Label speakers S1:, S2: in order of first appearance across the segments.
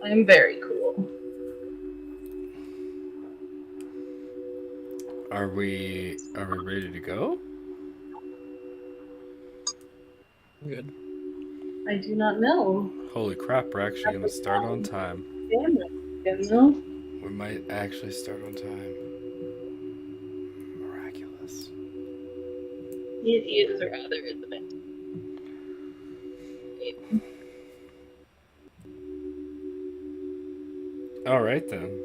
S1: I'm very cool.
S2: Are we ready to go?
S3: Good.
S1: I do not know.
S2: Holy crap, we're actually gonna start on time.
S1: Damn it, you know?
S2: We might actually start on time. Miraculous.
S1: It is rather, isn't it?
S2: Alright then.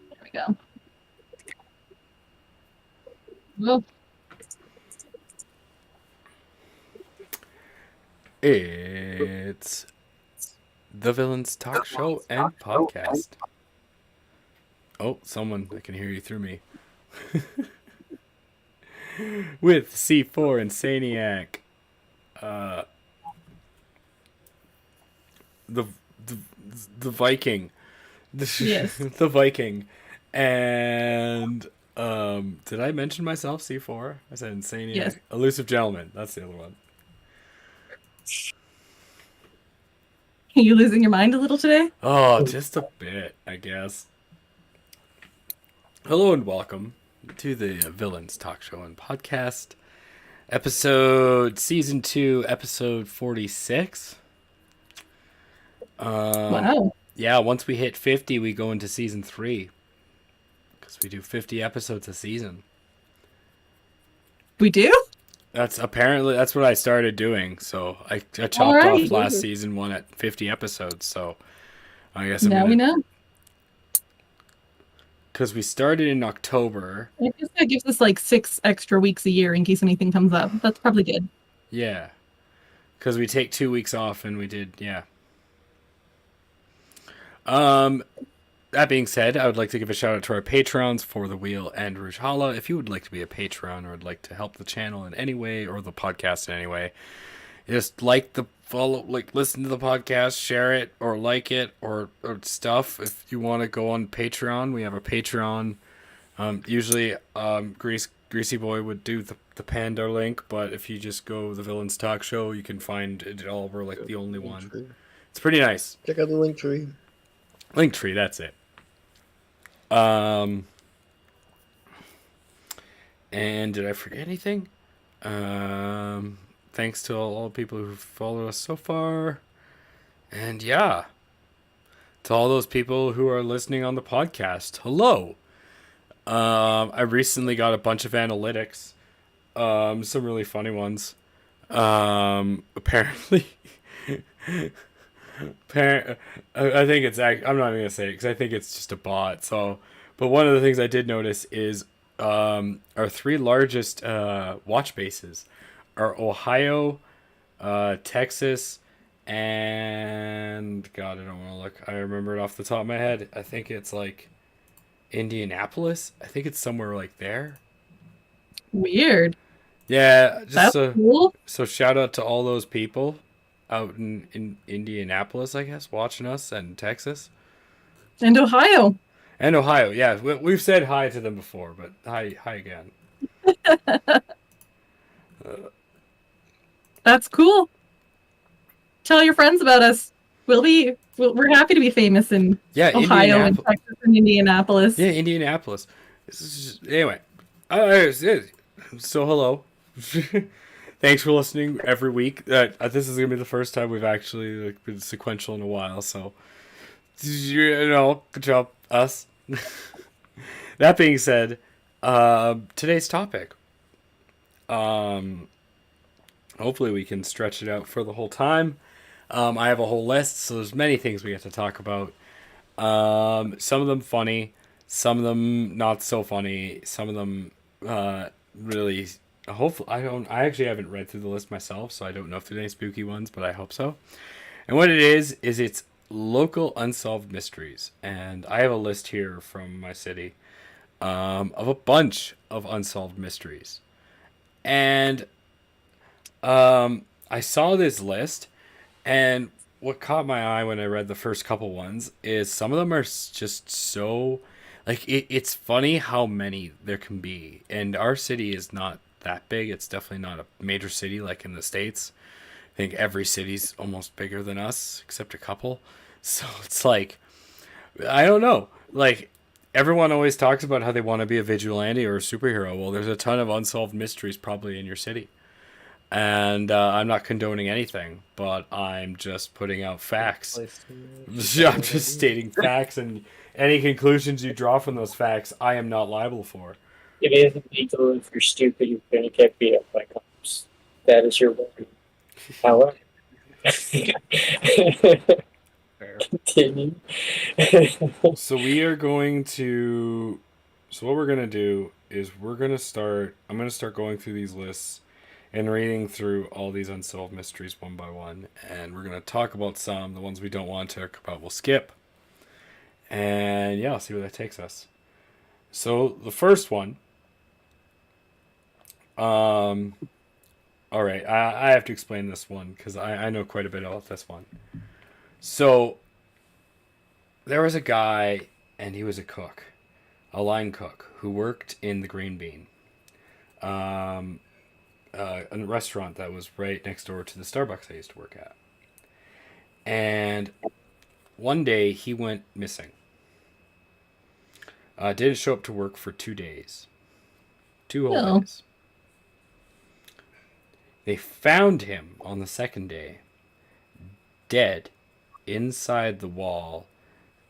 S1: There we go. Well,
S2: It's the Villains Talk Show and Podcast. Oh, someone, I can hear you through me. With C4 and Saniac. The, the the Viking.
S1: Yes.
S2: The Viking. And did I mention myself, C4? I said Insaniac.
S1: Yes.
S2: Elusive Gentleman. That's the other one.
S1: Are you losing your mind a little today?
S2: Oh, just a bit, I guess. Hello and welcome to the Villains Talk Show and Podcast. Season 2, episode 46.
S1: Wow.
S2: Yeah, once we hit 50, we go into season 3. Because we do 50 episodes a season.
S1: We do?
S2: That's what I started doing. So I chopped
S1: Alright.
S2: off last season one at 50 episodes. So I guess
S1: Now we know.
S2: Because we started in October.
S1: I guess that gives us like 6 extra weeks a year in case anything comes up. That's probably good.
S2: Yeah. Because we take 2 weeks off and we did, yeah. That being said, I would like to give a shout out to our patrons for the Wheel and Rujhala. If you would like to be a patron or would like to help the channel in any way or the podcast in any way, just listen to the podcast, share it or like it or stuff. If you want to go on Patreon, we have a Patreon. Usually, Greasy Boy would do the Panda link, but if you just go the Villains Talk Show, you can find it all. We're like the only one.
S3: Tree.
S2: It's pretty nice.
S3: Check out the link tree.
S2: Linktree, that's it. And did I forget anything? Thanks to all the people who followed us so far. And yeah, to all those people who are listening on the podcast, hello. I recently got a bunch of analytics, some really funny ones. Apparently, I think it's. I'm not even gonna say it because I think it's just a bot. So, but one of the things I did notice is our 3 largest watch bases are Ohio, Texas, and God, I don't want to look. I remember it off the top of my head. I think it's like Indianapolis. I think it's somewhere like there.
S1: Weird.
S2: Yeah,
S1: That's cool.
S2: So shout out to all those people out in Indianapolis, I guess, watching us, and Texas.
S1: And Ohio.
S2: And Ohio, yeah. We've said hi to them before, but hi again.
S1: That's cool. Tell your friends about us. We're happy to be famous in Ohio and Texas and Indianapolis.
S2: Yeah, Indianapolis. Anyway, so hello. Thanks for listening every week. This is gonna be the first time we've actually been sequential in a while, so good job, us. That being said, today's topic. Hopefully we can stretch it out for the whole time. I have a whole list, so there's many things we have to talk about. Some of them funny, some of them not so funny, some of them really. Hopefully, I actually haven't read through the list myself, so I don't know if there's any spooky ones, but I hope so. And what it is it's local unsolved mysteries, and I have a list here from my city of a bunch of unsolved mysteries, and I saw this list, and what caught my eye when I read the first couple ones is some of them are just so, like, it's funny how many there can be, and our city is not that big. It's definitely not a major city like in the States. I think every city's almost bigger than us, except a couple. So it's like, I don't know. Like, everyone always talks about how they want to be a vigilante or a superhero. Well, there's a ton of unsolved mysteries probably in your city. And I'm not condoning anything, but I'm just putting out facts. I'm just stating facts, and any conclusions you draw from those facts, I am not liable for.
S4: It isn't legal if you're stupid, you're going to get beat up by cops. That is your warning. However, continue.
S2: So we are going to. So what we're gonna do is I'm gonna start going through these lists and reading through all these unsolved mysteries one by one, and we're gonna talk about some. The ones we don't want to talk about, we'll skip. And yeah, I'll see where that takes us. So the first one. All right, I have to explain this one because I know quite a bit about this one. So there was a guy, and he was a cook, a line cook, who worked in the Green Bean, a restaurant that was right next door to the Starbucks I used to work at. And one day he went missing. Didn't show up to work for 2 days. 2 whole days. They found him on the second day, dead, inside the wall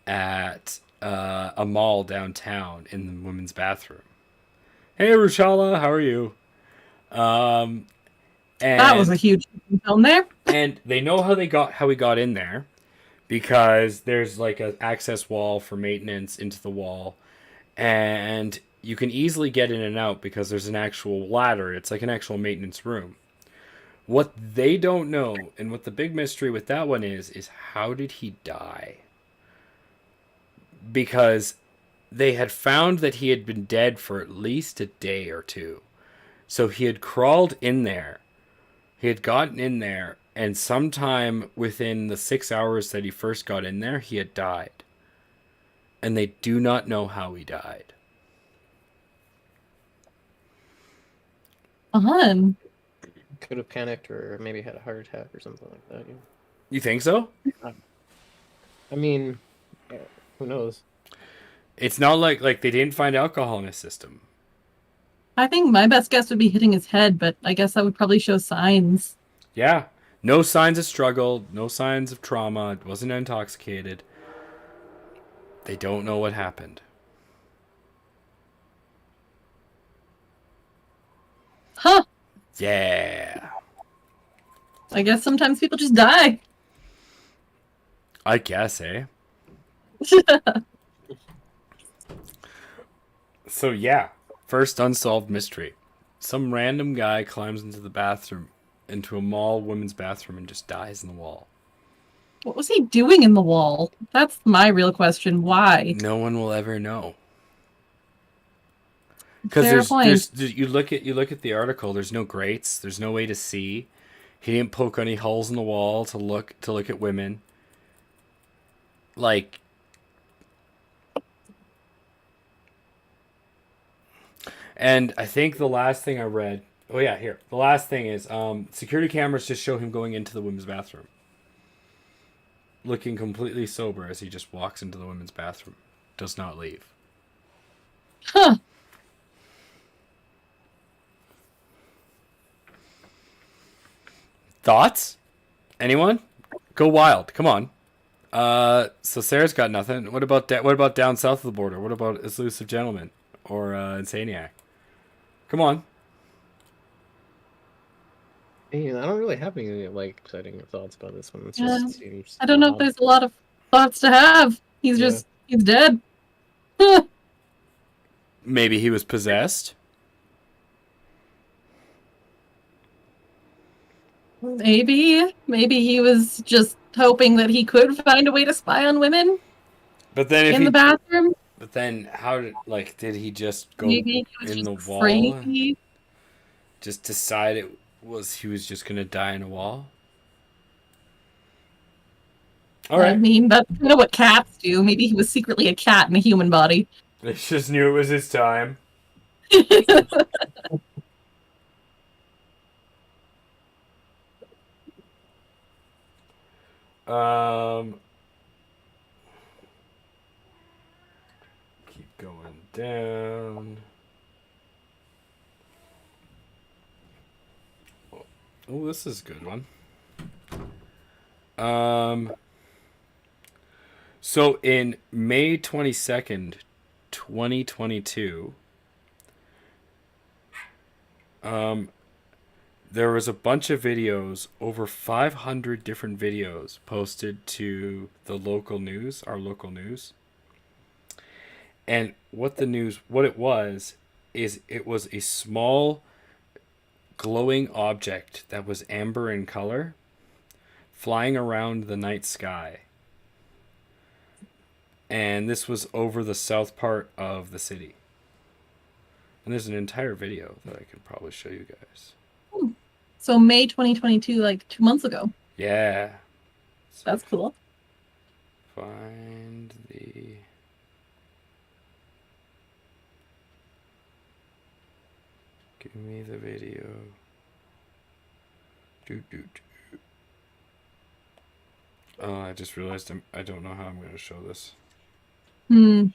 S2: at a mall downtown in the women's bathroom. Hey, Rushala, how are you? And
S1: that was a huge film there.
S2: And they know how he got in there because there's like an access wall for maintenance into the wall, and you can easily get in and out because there's an actual ladder. It's like an actual maintenance room. What they don't know, and what the big mystery with that one is how did he die? Because they had found that he had been dead for at least a day or two. So he had crawled in there. He had gotten in there, and sometime within the 6 hours that he first got in there, he had died. And they do not know how he died.
S3: Could have panicked or maybe had a heart attack or something like that. Yeah.
S2: You think so?
S3: I mean, who knows?
S2: It's not like they didn't find alcohol in his system.
S1: I think my best guess would be hitting his head, but I guess that would probably show signs.
S2: Yeah. No signs of struggle, no signs of trauma, wasn't intoxicated. They don't know what happened.
S1: Huh.
S2: Yeah.
S1: I guess sometimes people just die.
S2: I guess, eh? So yeah, first unsolved mystery. Some random guy climbs into the bathroom, into a mall women's bathroom, and just dies in the wall.
S1: What was he doing in the wall? That's my real question. Why?
S2: No one will ever know. Because there's you look at the article. There's no grates. There's no way to see. He didn't poke any holes in the wall to look at women. Like, and I think the last thing I read. Oh yeah, here. The last thing is security cameras just show him going into the women's bathroom, looking completely sober as he just walks into the women's bathroom. Does not leave.
S1: Huh.
S2: Thoughts? Anyone? Go wild. Come on. So Sarah's got nothing. What about down south of the border? What about Elusive Gentleman or Insaniac? Come on.
S3: Hey, I don't really have any exciting thoughts about this one. It
S1: just
S3: seems
S1: I don't know if there's a lot of thoughts to have. He's dead.
S2: Maybe he was possessed.
S1: Maybe he was just hoping that he could find a way to spy on women.
S2: But then
S1: in the bathroom.
S2: But then how did he just go
S1: Maybe he was
S2: in
S1: just
S2: the wall?
S1: Crazy.
S2: Just decide he was just gonna die in a wall? All right.
S1: I mean, that's kind of what cats do. Maybe he was secretly a cat in a human body.
S2: They just knew it was his time. Keep going down. Oh, this is a good one. So in May 22nd, 2022, there was a bunch of videos, over 500 different videos posted to the local news, our local news. And what it was, is it was a small glowing object that was amber in color flying around the night sky. And this was over the south part of the city. And there's an entire video that I can probably show you guys.
S1: So May 2022, like 2 months ago.
S2: Yeah. So
S1: that's cool.
S2: Find the... Give me the video. Oh, I just realized I don't know how I'm going to show this.
S1: It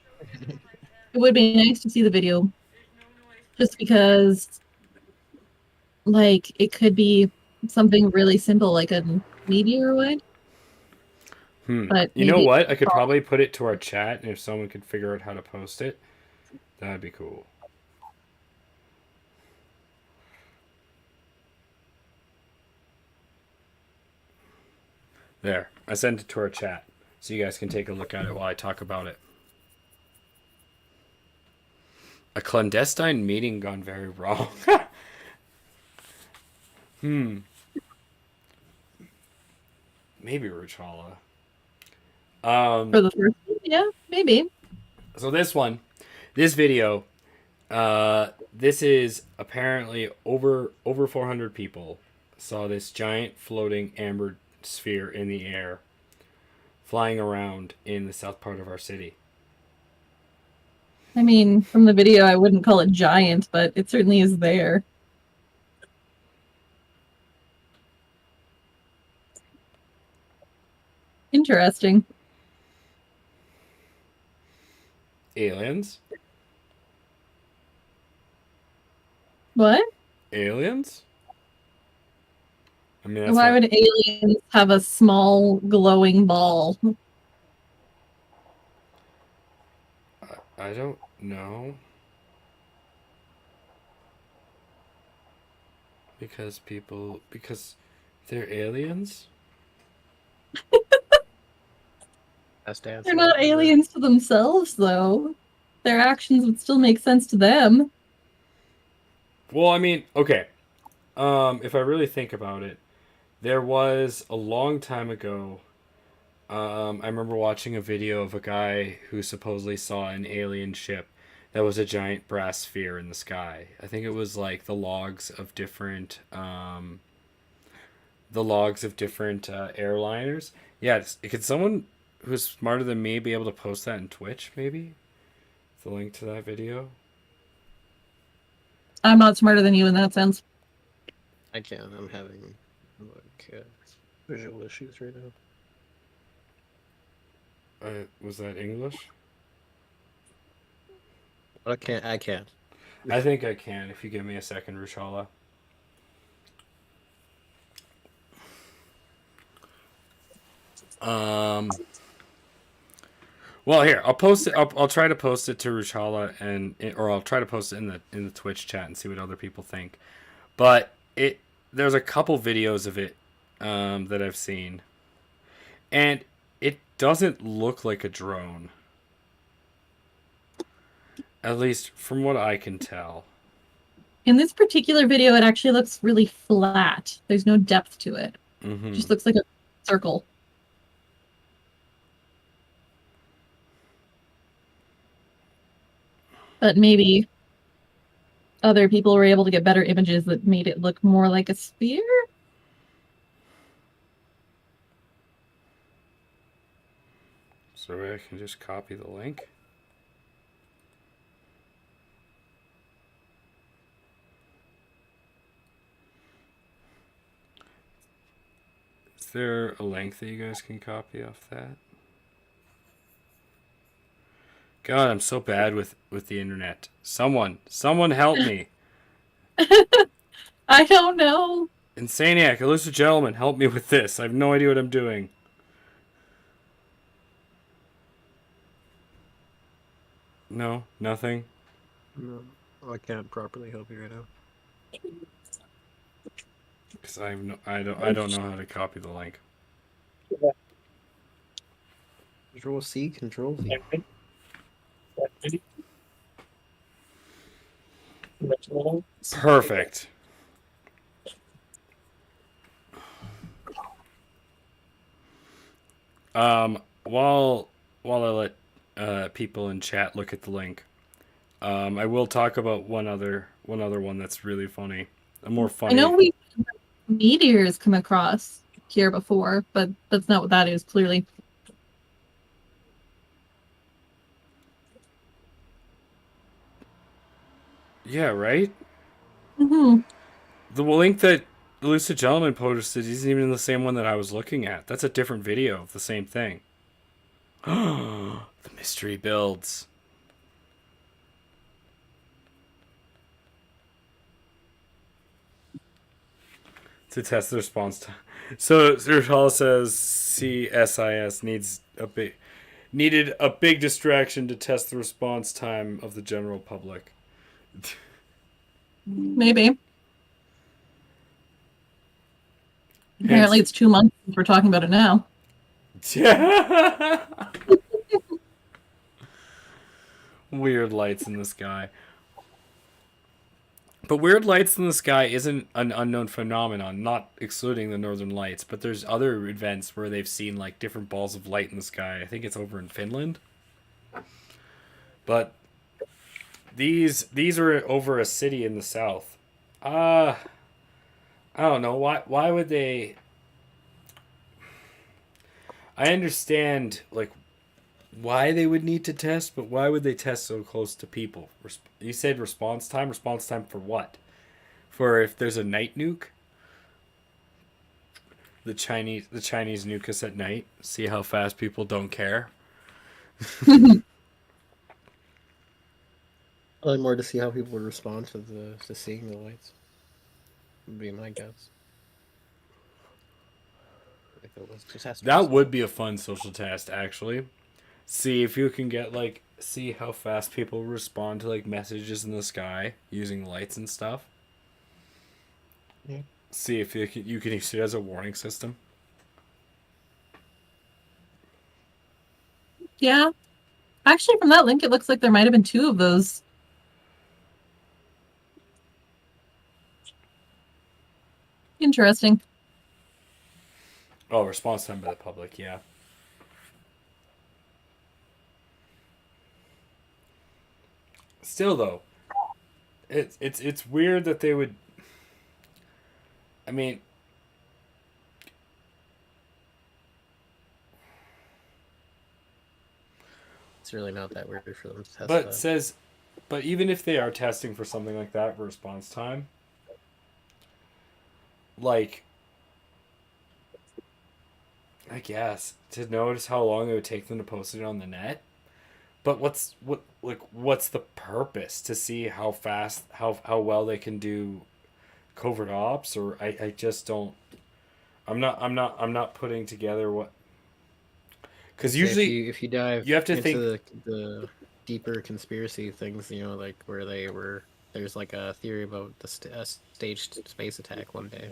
S1: would be nice to see the video. Just because, like, it could be something really simple, like a meteor would. But
S2: you know what? I could probably put it to our chat, and if someone could figure out how to post it, that'd be cool. There. I sent it to our chat, so you guys can take a look at it while I talk about it. A clandestine meeting gone very wrong. Maybe Ruchala.
S1: For the first one, yeah, maybe.
S2: So this video, this is apparently over 400 people saw this giant floating amber sphere in the air flying around in the south part of our city.
S1: I mean, from the video, I wouldn't call it giant, but it certainly is there. Interesting.
S2: Aliens?
S1: What?
S2: Aliens? I mean,
S1: why would aliens have a small glowing ball?
S2: I don't know. Because they're aliens?
S1: They're not aliens to themselves, though. Their actions would still make sense to them.
S2: Well, I mean, okay. If I really think about it, there was a long time ago, I remember watching a video of a guy who supposedly saw an alien ship that was a giant brass sphere in the sky. I think it was like the logs of different airliners. Yeah, could someone who's smarter than me be able to post that in Twitch, maybe? The link to that video?
S1: I'm not smarter than you in that sense.
S3: I can. I'm having like visual issues right now.
S2: Was that English?
S3: I can. I
S2: think I can if you give me a second, Rushala. Well, here I'll post it. I'll try to post it to Rushala or I'll try to post it in the Twitch chat and see what other people think. But there's a couple videos of it that I've seen, and it doesn't look like a drone. At least from what I can tell.
S1: In this particular video, it actually looks really flat. There's no depth to it. It just looks like a circle. But maybe other people were able to get better images that made it look more like a sphere?
S2: So I can just copy the link. Is there a link that you guys can copy off that? God, I'm so bad with the internet. Someone help me.
S1: I don't know.
S2: Insaniac, elusive gentleman, help me with this. I have no idea what I'm doing. No, nothing.
S3: No, I can't properly help you right now.
S2: Because I don't know how to copy the link.
S3: Control C, Control V.
S2: Perfect. While I let people in chat look at the link, I will talk about one other one that's really funny. A more funny.
S1: I know we meteors come across here before, but that's not what that is, clearly.
S2: Yeah, right?
S1: Mm-hmm.
S2: The link that the Lucid Gentleman posted isn't even the same one that I was looking at. That's a different video of the same thing. The mystery builds. To test the response time. So Zertal says CSIS needed a big distraction to test the response time of the general public.
S1: Maybe. Apparently it's 2 months since we're talking about it now.
S2: Weird lights in the sky. But weird lights in the sky isn't an unknown phenomenon, not excluding the northern lights, but there's other events where they've seen like different balls of light in the sky. I think it's over in Finland. But these are over a city in the south. I don't know why would they. I understand like why they would need to test, but why would they test so close to people? You said response time? Response time for what? For if there's a night nuke? The Chinese nuke us at night. See how fast people don't care.
S3: Probably more to see how people would respond to seeing the lights. Would be my guess. If it was just
S2: that would be a fun social test, actually. See if you can get see how fast people respond to messages in the sky using lights and stuff.
S3: Yeah.
S2: See if you can use it as a warning system.
S1: Yeah. Actually, from that link, it looks like there might have been 2 of those. Interesting.
S2: Oh, response time by the public, yeah. Still though, it's weird that they would. I mean,
S3: it's really not that weird for them to test
S2: that. But even if they are testing for something like that for response time, I guess to notice how long it would take them to post it on the net. But what's the purpose? To see how fast how well they can do covert ops? Or I just don't. I'm not putting together what. Because usually
S3: if you dive
S2: you have to
S3: into
S2: think
S3: the deeper conspiracy things, where there's a theory about a staged space attack one day.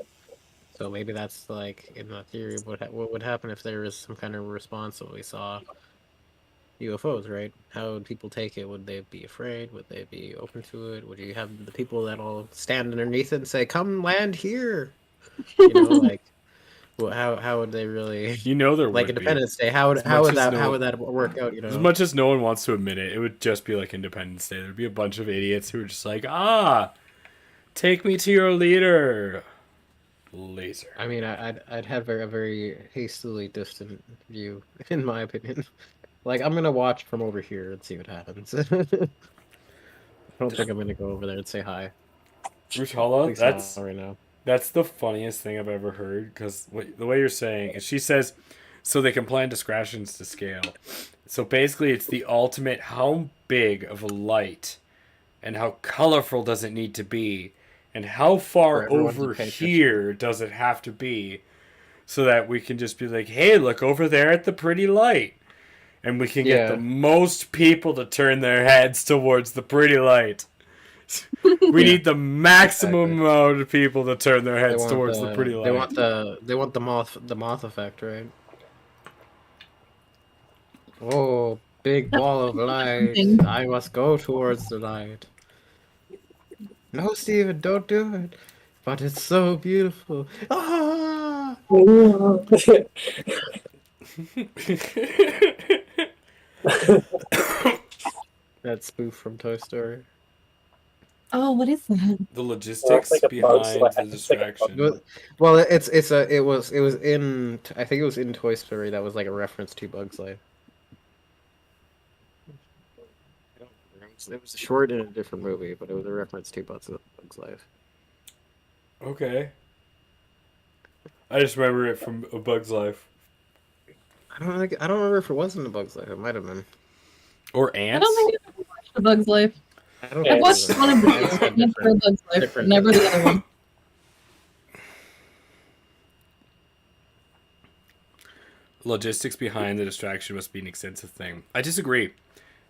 S3: So maybe that's in the theory what would happen if there was some kind of response that we saw UFOs, right? How would people take it? Would they be afraid? Would they be open to it? Would you have the people that all stand underneath it and say, "Come land here"? Well, how would they really?
S2: There would
S3: Independence Day. How would that work out?
S2: As much as no one wants to admit it would just be like Independence Day. There'd be a bunch of idiots who are just like, take me to your leader. Laser.
S3: I mean, I'd have a very hastily distant view, in my opinion. I'm gonna watch from over here and see what happens. I don't think I'm gonna go over there and say hi.
S2: Rushala, that's
S3: right now.
S2: That's the funniest thing I've ever heard because the way you're saying is she says, so they can plan discretions to scale. So basically, it's the ultimate how big of a light and how colorful does it need to be and how
S3: For
S2: far
S3: everyone to
S2: over
S3: pay attention.
S2: here does it have to be so that we can just be like, hey, look over there at the pretty light. And we can get the
S3: Yeah.
S2: most people to turn their heads towards the pretty light. We
S3: Yeah.
S2: need the maximum
S3: Exactly.
S2: amount of people to turn their
S3: They
S2: heads
S3: want
S2: towards the pretty light.
S3: they want the moth effect, right? Oh, big ball of light.
S1: something.
S3: I must go towards the light. No, Steven, don't do it. But it's so beautiful. Ah! That spoof from Toy Story.
S1: Oh, what is that?
S2: The logistics
S4: like a Bug's
S2: behind
S4: Life.
S2: the
S4: It's like a
S2: distraction.
S3: Well, it was in I think it was in Toy Story that was like a reference to Bug's Life. I don't remember. It was a short in a different movie, but it was a reference to Bug's Life.
S2: Okay. I just remember it from A Bug's Life.
S3: I don't remember if it was in the Bug's Life. It might have been.
S2: Or
S1: I
S2: Ants.
S1: don't think I've ever watched A Bug's Life.
S3: I don't
S4: Yeah,
S1: I've
S3: think it
S1: watched
S3: was
S1: one of
S3: in
S1: the
S3: Ants had
S1: two for A Bug's Life,
S3: different-
S1: never the other one.
S2: Logistics behind the distraction must be an extensive thing. I disagree.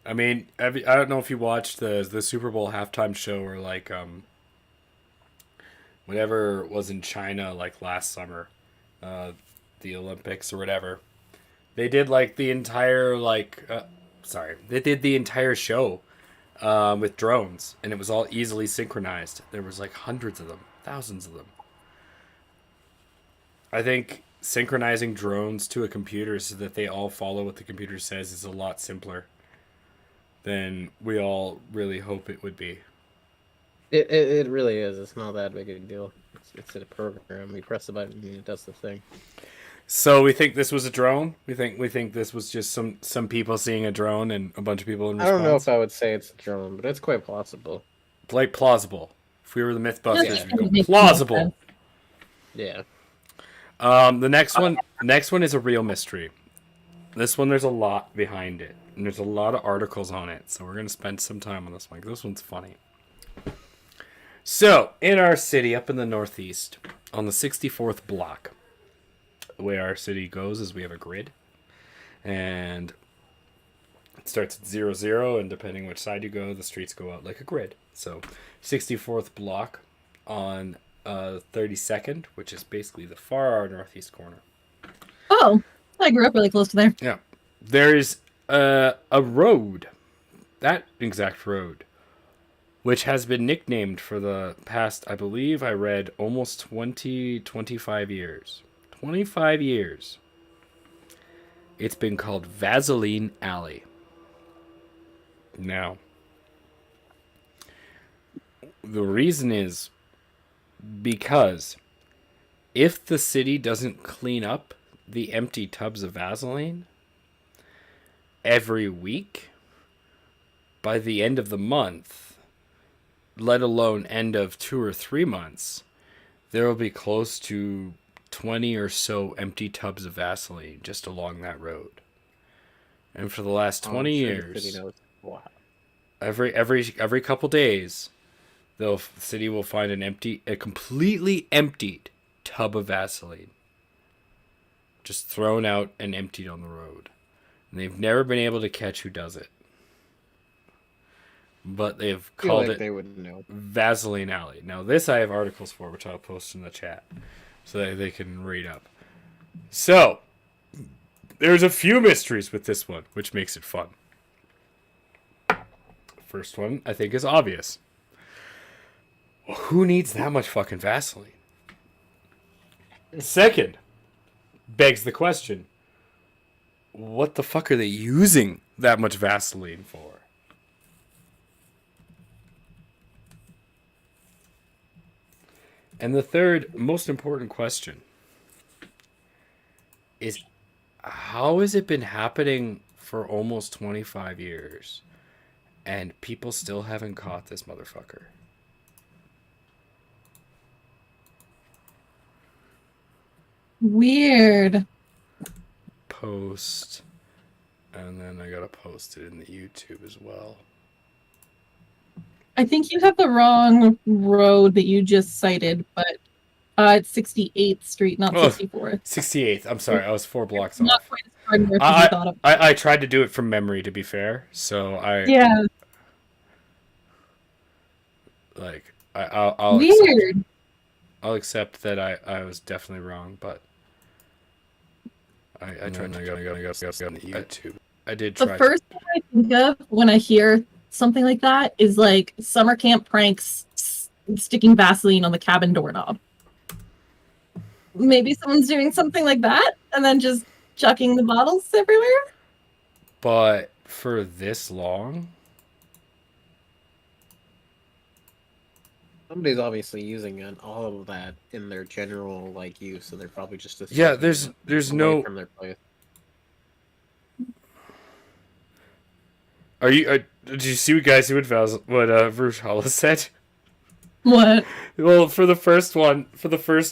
S2: I mean, I don't know if you watched the Super Bowl halftime show or like whatever was in China like last summer, the Olympics or whatever. They did like the entire they did the entire show with drones, and it was all easily synchronized. There was like hundreds of them, thousands of them. I think synchronizing drones to a computer so that they all follow what the computer says is a lot simpler than we all really hope it would be.
S3: It really is. It's not that big a deal. It's a program. You press the button and it does the thing.
S2: So we think this was a drone. We think this was just some people seeing a drone and a bunch of people in
S3: I
S2: response.
S3: don't know if I would say it's a drone, but it's quite possible.
S2: Like plausible. If we were the Mythbusters,
S1: Yeah.
S2: we'd go plausible.
S3: Yeah.
S2: The next one is a real mystery. This one, there's a lot behind it, and there's a lot of articles on it. So we're gonna spend some time on this one. 'Cause this one's funny. So in our city, up in the northeast, on the 64th block, the way our city goes is we have a grid, and it starts at 00, and depending which side you go, the streets go out like a grid. So 64th block on 32nd, which is basically the far northeast corner.
S1: Oh, I grew up really close to there.
S2: Yeah. There's a road, that exact road, which has been nicknamed for the past, I believe I read, almost 25 years. 25 years. It's been called Vaseline Alley. Now, the reason is because if the city doesn't clean up the empty tubs of Vaseline every week, by the end of the month, let alone end of 2 or 3 months, there will be close to 20 or so empty tubs of Vaseline just along that road. And for the last 20 years,
S3: Wow.
S2: every couple days, the city will find a completely emptied tub of Vaseline just thrown out and emptied on the road. And they've never been able to catch who does it. But they've called it
S3: they wouldn't know.
S2: Vaseline Alley. Now, this I have articles for, which I'll post in the chat so that they can read up. So, there's a few mysteries with this one, which makes it fun. First one, I think, is obvious. Who needs that much fucking Vaseline? Second, begs the question, what the fuck are they using that much Vaseline for? And the third, most important question is, how has it been happening for almost 25 years and people still haven't caught this motherfucker?
S1: Weird.
S2: Post. And then I gotta post it in the YouTube as well.
S1: I think you have the wrong road that you just cited, but it's 68th Street, not
S2: Oh,
S1: 64th.
S2: 68th. I'm sorry, I was 4 blocks
S1: Not
S2: off.
S1: quite as far north as you thought of.
S2: I tried to do it from memory, to be fair. So
S1: Yeah,
S2: I'll
S1: weird.
S2: I'll accept that I was definitely wrong, but I tried to go on the YouTube. I did try.
S1: The first thing I think of when I hear something like that is like summer camp pranks sticking Vaseline on the cabin doorknob. Maybe someone's doing something like that and then just chucking the bottles everywhere.
S2: But for this long,
S3: Somebody's obviously using all of that in their general like use, so they're probably just
S2: yeah. There's
S3: away
S2: no.
S3: from their place.
S2: Are you? Did you see what Rouge Hollis said?
S1: What?
S2: Well, for the first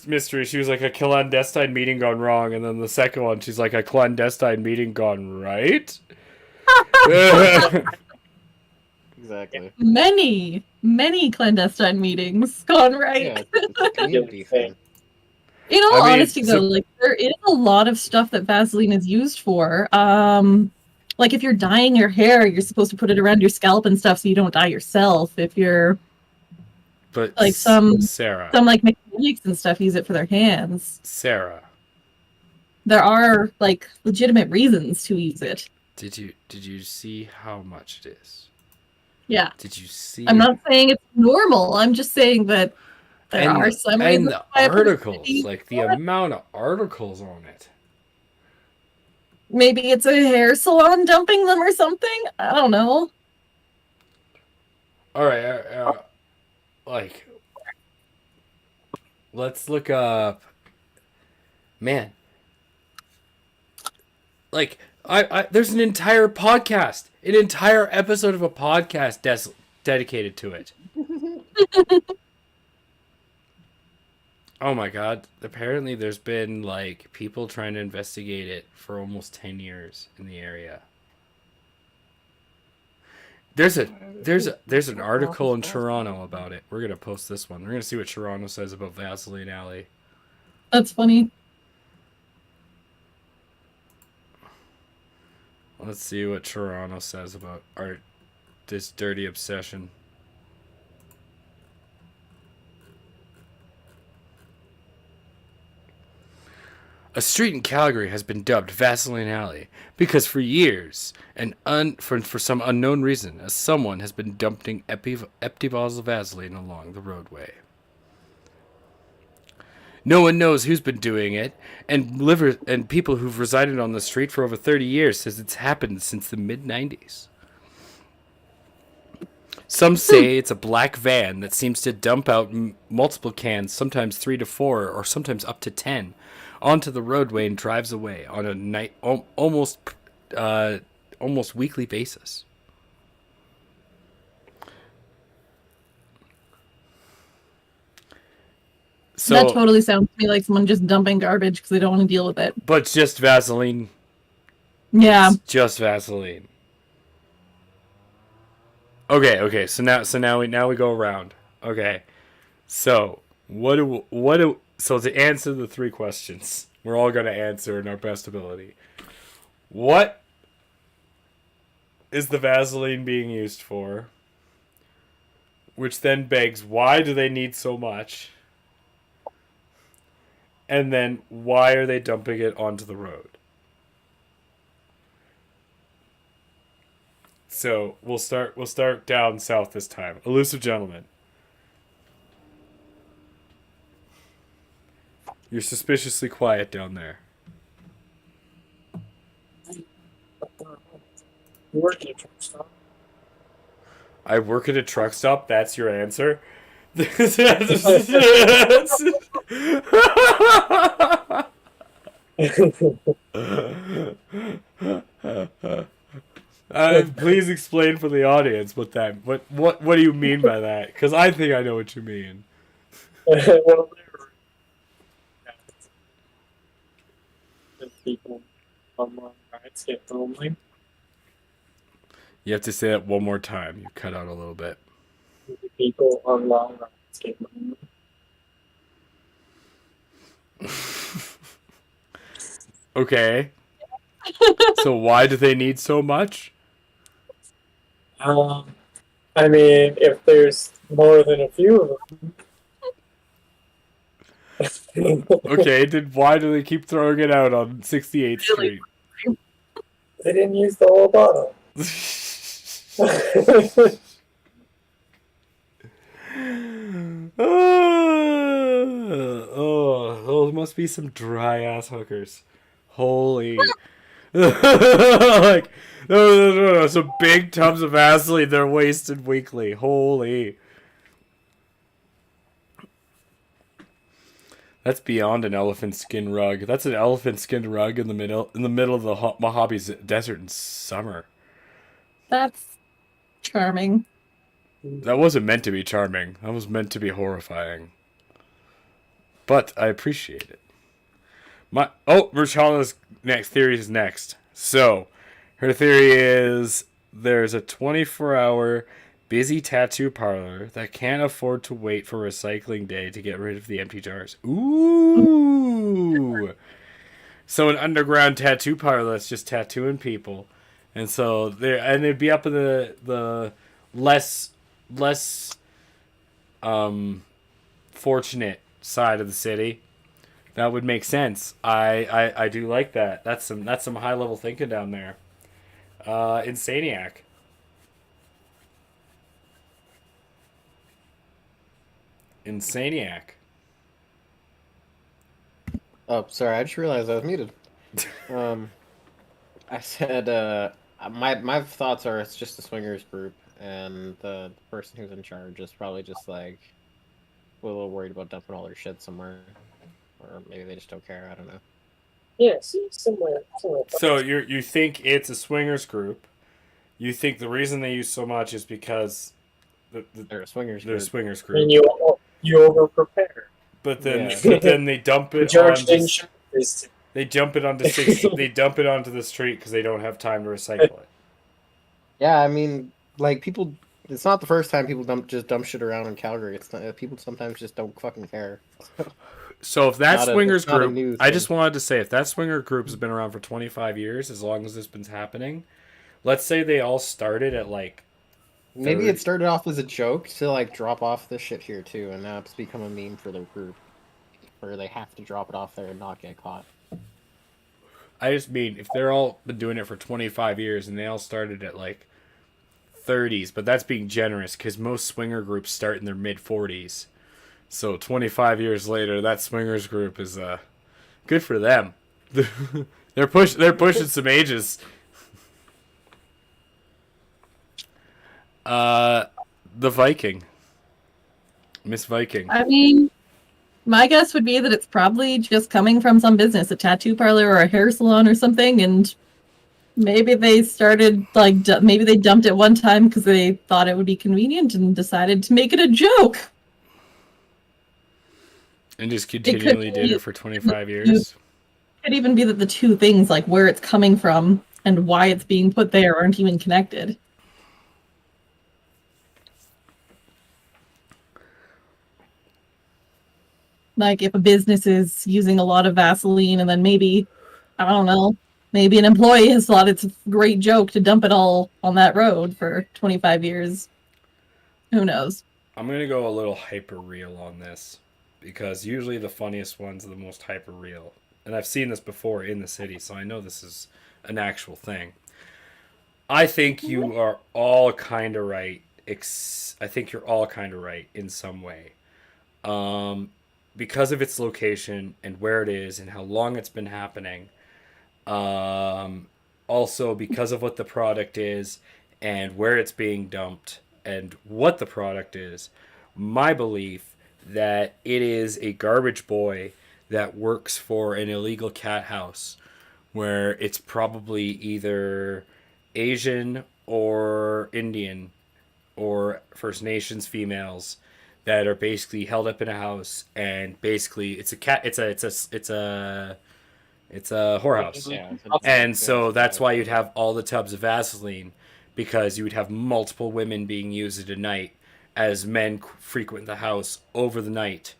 S2: mystery, she was like a clandestine meeting gone wrong, and then the second one, she's like a clandestine meeting gone right.
S3: Exactly.
S1: Many clandestine meetings gone right.
S3: Yeah, it's a community thing.
S1: In all
S2: I mean,
S1: honesty, though, like there is a lot of stuff that Vaseline is used for. Like if you're dyeing your hair, you're supposed to put it around your scalp and stuff so you don't dye yourself. If you're
S2: But
S1: like some
S2: Sarah,
S1: like mechanics and stuff use it for their hands.
S2: Sarah,
S1: There are like legitimate reasons to use it.
S2: did you see how much it is?
S1: Yeah.
S2: Did you see?
S1: I'm not saying it's normal. I'm just saying that there are some
S2: and
S1: reasons
S2: the
S1: why a person
S2: articles,
S1: needs
S2: like the amount of articles on it.
S1: Maybe it's a hair salon dumping them or something. I don't know.
S2: All right, like, let's look up. Man, like, I there's an entire podcast, an entire episode of a podcast dedicated to it. Oh my god! Apparently, there's been like people trying to investigate it for almost 10 years in the area. There's an article in Toronto about it. We're gonna post this one. We're gonna see what Toronto says about Vaseline Alley.
S1: That's funny.
S2: Let's see what Toronto says about this dirty obsession. A street in Calgary has been dubbed Vaseline Alley because for years, for some unknown reason, someone has been dumping empty bottles of Vaseline along the roadway. No one knows who's been doing it, and people who've resided on the street for over 30 years says it's happened since the mid-90s. Some say it's a black van that seems to dump out multiple cans, sometimes 3 to 4, or sometimes up to 10, onto the roadway and drives away on a almost weekly basis. So
S1: That totally sounds to me like someone just dumping garbage because they don't want to deal with it.
S2: But just Vaseline.
S1: Yeah.
S2: It's just Vaseline. Okay. So now we go around. Okay. So so to answer the 3 questions, we're all going to answer in our best ability. What is the Vaseline being used for? Which then begs, why do they need so much? And then, why are they dumping it onto the road? So we'll start down south this time. Elusive gentleman. You're suspiciously quiet down there.
S4: Work at a truck stop.
S2: I work at a truck stop. That's your answer. Please explain for the audience what do you mean by that? Because I think I know what you mean.
S4: Well, people on long rides get lonely.
S2: You have to say that one more time. You cut out a little bit.
S4: Do people on long rides get lonely?
S2: Okay. So why do they need so much?
S4: I mean, if there's more than a few of them.
S2: Okay, then why do they keep throwing it out on 68th
S1: Really?
S2: Street?
S4: They didn't use the whole bottle.
S2: Oh, those must be some dry ass hookers. Holy. Like, no, some big tubs of Vaseline they're wasted weekly. Holy. That's beyond an elephant skin rug. That's an elephant skin rug in the middle of the Mojave's desert in summer.
S1: That's charming.
S2: That wasn't meant to be charming. That was meant to be horrifying. But I appreciate it. Rachala's next theory is next. So, her theory is there's a 24-hour busy tattoo parlor that can't afford to wait for recycling day to get rid of the empty jars. Ooh. So an underground tattoo parlor that's just tattooing people. And so they'd be up in the less fortunate side of the city. That would make sense. I do like that. That's some high level thinking down there. Insaniac.
S3: Oh, sorry, I just realized I was muted. I said, my thoughts are it's just a swingers group, and the person who's in charge is probably just like a little worried about dumping all their shit somewhere, or maybe they just don't care. I don't know.
S4: Yeah, see, similar.
S2: So you think it's a swingers group? You think the reason they use so much is because
S3: They're a swingers
S2: they're a
S3: group.
S2: swingers
S4: I
S2: group.
S4: mean, you over prepare.
S2: But then
S3: Yeah.
S2: they dump it
S4: George
S2: on
S4: didn't is
S2: they dump it onto they dump it onto the street because they don't have time to recycle it.
S3: Yeah, I mean, like people. It's not the first time people just dump shit around in Calgary. It's not, people sometimes just don't fucking care.
S2: So if that swingers
S3: it's not a
S2: group,
S3: new
S2: I
S3: thing.
S2: just wanted to say, if that swinger group has been around for 25 years, as long as this been happening, let's say they all started at like.
S3: Maybe
S2: 30.
S3: it started off as a joke to like drop off this shit here too, and now it's become a meme for their group, where they have to drop it off there and not get caught.
S2: I just mean if they're all been doing it for 25 years and they all started at like 30s, but that's being generous because most swinger groups start in their mid 40s. So 25 years later, that swingers group is good for them. They're pushing some ages. The Viking, Miss Viking.
S1: I mean, my guess would be that it's probably just coming from some business, a tattoo parlor or a hair salon or something, and maybe they started like maybe they dumped it one time because they thought it would be convenient and decided to make it a joke.
S2: And just continually did it for 25 years.
S1: It could even be that the two things, like where it's coming from and why it's being put there, aren't even connected. Like if a business is using a lot of Vaseline and then maybe, I don't know, maybe an employee has thought it's a great joke to dump it all on that road for 25 years. Who knows?
S2: I'm going to go a little hyper real on this because usually the funniest ones are the most hyper real. And I've seen this before in the city, so I know this is an actual thing. I think you are all kind of right. I think you're all kind of right in some way. Because of its location and where it is and how long it's been happening. Also because of what the product is and where it's being dumped and what the product is. My belief that it is a garbage boy that works for an illegal cat house where it's probably either Asian or Indian or First Nations females that are basically held up in a house and basically it's a It's a whorehouse.
S3: Yeah,
S2: And so that's why you'd have all the tubs of Vaseline, because you would have multiple women being used at a night as men frequent the house over the night.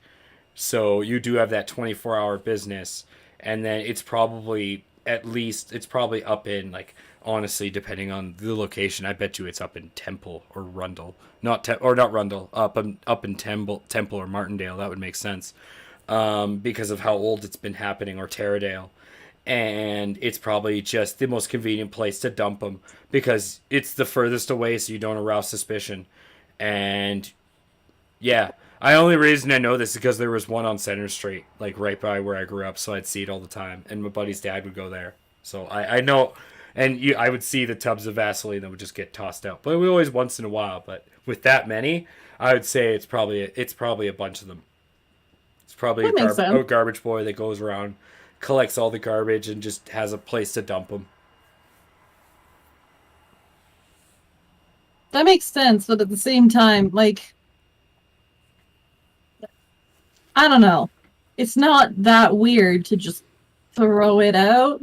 S2: So you do have that 24-hour business, and then it's probably up in, like, honestly, depending on the location, I bet you it's up in Temple or Rundle, not Rundle, up in Temple or Martindale. That would make sense, because of how old it's been happening, or Taradale. And it's probably just the most convenient place to dump them because it's the furthest away, so you don't arouse suspicion. And yeah, I only reason I know this is because there was one on Center Street, like right by where I grew up, so I'd see it all the time, and my buddy's dad would go there, so I know, and I would see the tubs of Vaseline that would just get tossed out, but we always once in a while. But with that many, I would say it's probably a bunch of them. It's probably a garbage boy that goes around, collects all the garbage, and just has a place to dump them.
S1: That makes sense, but at the same time, like, I don't know. It's not that weird to just throw it out.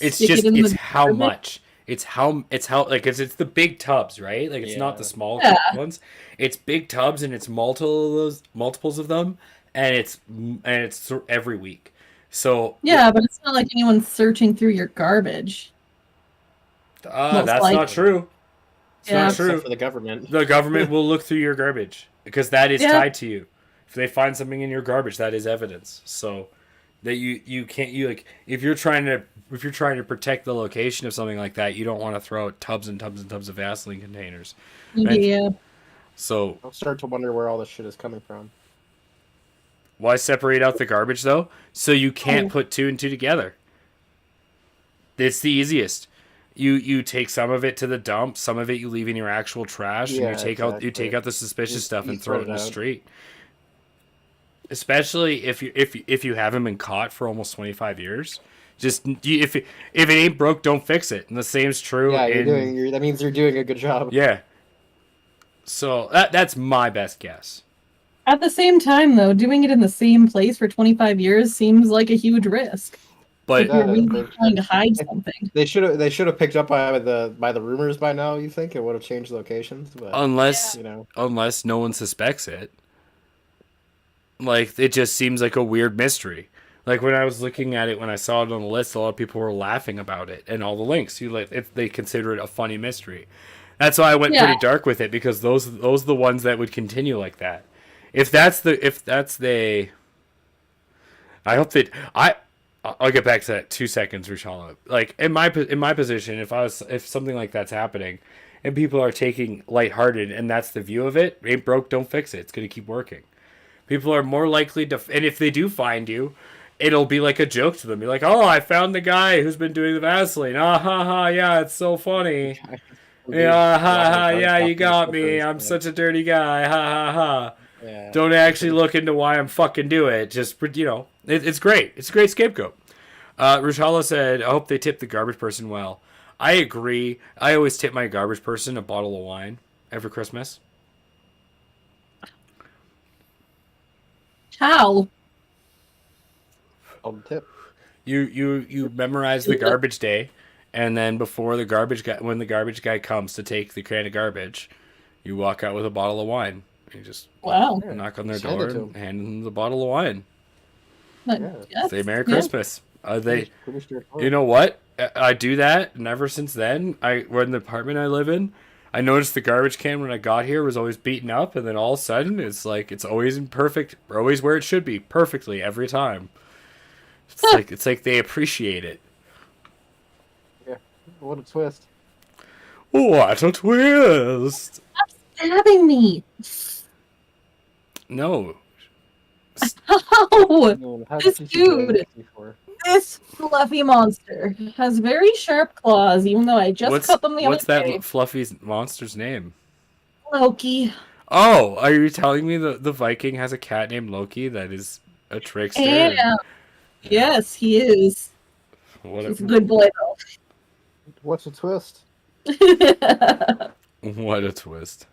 S2: It's how much. It's how like it's the big tubs, right? Like it's not the small ones. It's big tubs, and it's multiples of them, and it's every week. So
S1: yeah, but it's not like anyone's searching through your garbage.
S2: That's not true. It's not true.
S3: Except for the government.
S2: The government will look through your garbage because that is tied to you. If they find something in your garbage, that is evidence. So that you can't like if you're trying to protect the location of something like that, you don't want to throw out tubs and tubs and tubs of Vaseline containers. Right?
S1: Yeah.
S2: So
S3: I'll start to wonder where all this shit is coming from.
S2: Why separate out the garbage though? So you can't put two and two together. It's the easiest. You take some of it to the dump, some of it you leave in your actual trash, and you take out the suspicious stuff and throw it in the street. Especially if you haven't been caught for almost 25 years. Just if it ain't broke, don't fix it. And the same's true.
S3: Yeah, that means you're doing a good job.
S2: Yeah. So that's my best guess.
S1: At the same time, though, doing it in the same place for 25 years seems like a huge risk.
S2: But
S1: you're really trying to hide something.
S3: They should have picked up by the rumors by now. You think it would have changed locations? But,
S2: unless no one suspects it. Like, it just seems like a weird mystery. Like, when I was looking at it, when I saw it on the list, a lot of people were laughing about it and all the links. If they consider it a funny mystery. That's why I went pretty dark with it, because those are the ones that would continue like that. I'll get back to that 2 seconds, Rushala. Like, in my position, if something like that's happening, and people are taking lighthearted, and that's the view of it, ain't broke, don't fix it. It's gonna keep working. People are more likely to, and if they do find you, it'll be like a joke to them. Be like, "Oh, I found the guy who's been doing the Vaseline. Ah ha ha, yeah, it's so funny. Yeah, ha ha, yeah, you got me. I'm such a dirty guy. Ha ha ha." Yeah. Don't actually look into why I'm fucking do it. Just, it's great. It's a great scapegoat. Rushala said, "I hope they tip the garbage person well." I agree. I always tip my garbage person a bottle of wine every Christmas.
S1: How?
S3: On the tip.
S2: You memorize the garbage day, and then before when the garbage guy comes to take the can of garbage, you walk out with a bottle of wine. You just knock on their door and hand them the bottle of wine. Say Merry Christmas. You know what? I do that, and ever since then, we're in the apartment I live in. I noticed the garbage can when I got here was always beaten up, and then all of a sudden it's always always where it should be, perfectly every time. It's like they appreciate it.
S3: Yeah, what a twist!
S2: What a twist!
S1: Stop stabbing me!
S2: No.
S1: Oh, this dude. This fluffy monster has very sharp claws, even though I just cut them the other day.
S2: What's that fluffy monster's name?
S1: Loki.
S2: Oh, are you telling me the Viking has a cat named Loki that is a trickster?
S1: Yeah. Yes, he is. He's a good boy, though.
S3: What's a twist?
S2: What a twist.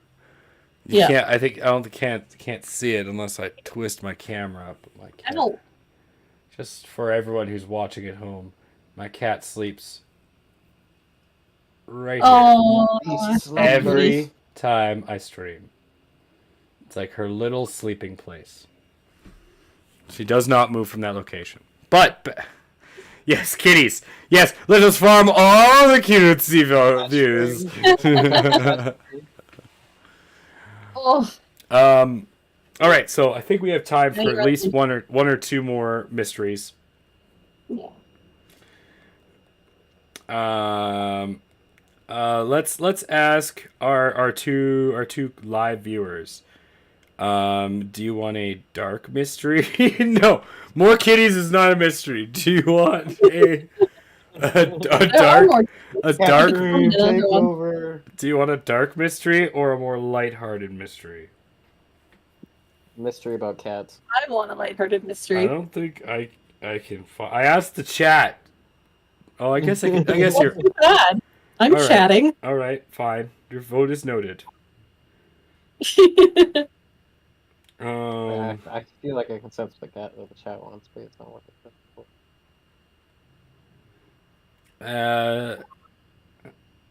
S2: You can't see it unless I twist my camera up.
S1: Ow.
S2: Just for everyone who's watching at home, my cat sleeps right here
S1: Oh,
S3: He's
S2: every time I stream. It's like her little sleeping place. She does not move from that location. But yes, kitties. Yes, let us farm all the cutesy views.
S1: oh,
S2: All right, so I think we have time for
S1: You're
S2: at least
S1: right.
S2: one or two more mysteries.
S1: yeah.
S2: Let's ask our two live viewers. Do you want a dark mystery? No, more kitties is not a mystery. Do you want a
S1: There are
S2: dark
S1: more.
S2: a dark?
S3: Extreme
S1: Another one.
S3: takeover.
S2: Do you want a dark mystery or a more lighthearted mystery?
S3: Mystery about cats.
S1: I want a lighthearted
S2: I
S1: mystery.
S2: don't think I can. I asked the chat. Oh, I guess I can. I guess you're.
S1: Bad. I'm
S2: All right.
S1: chatting.
S2: All right, fine. Your vote is noted.
S3: I feel like I can sense the cat that the chat wants, but it's not working.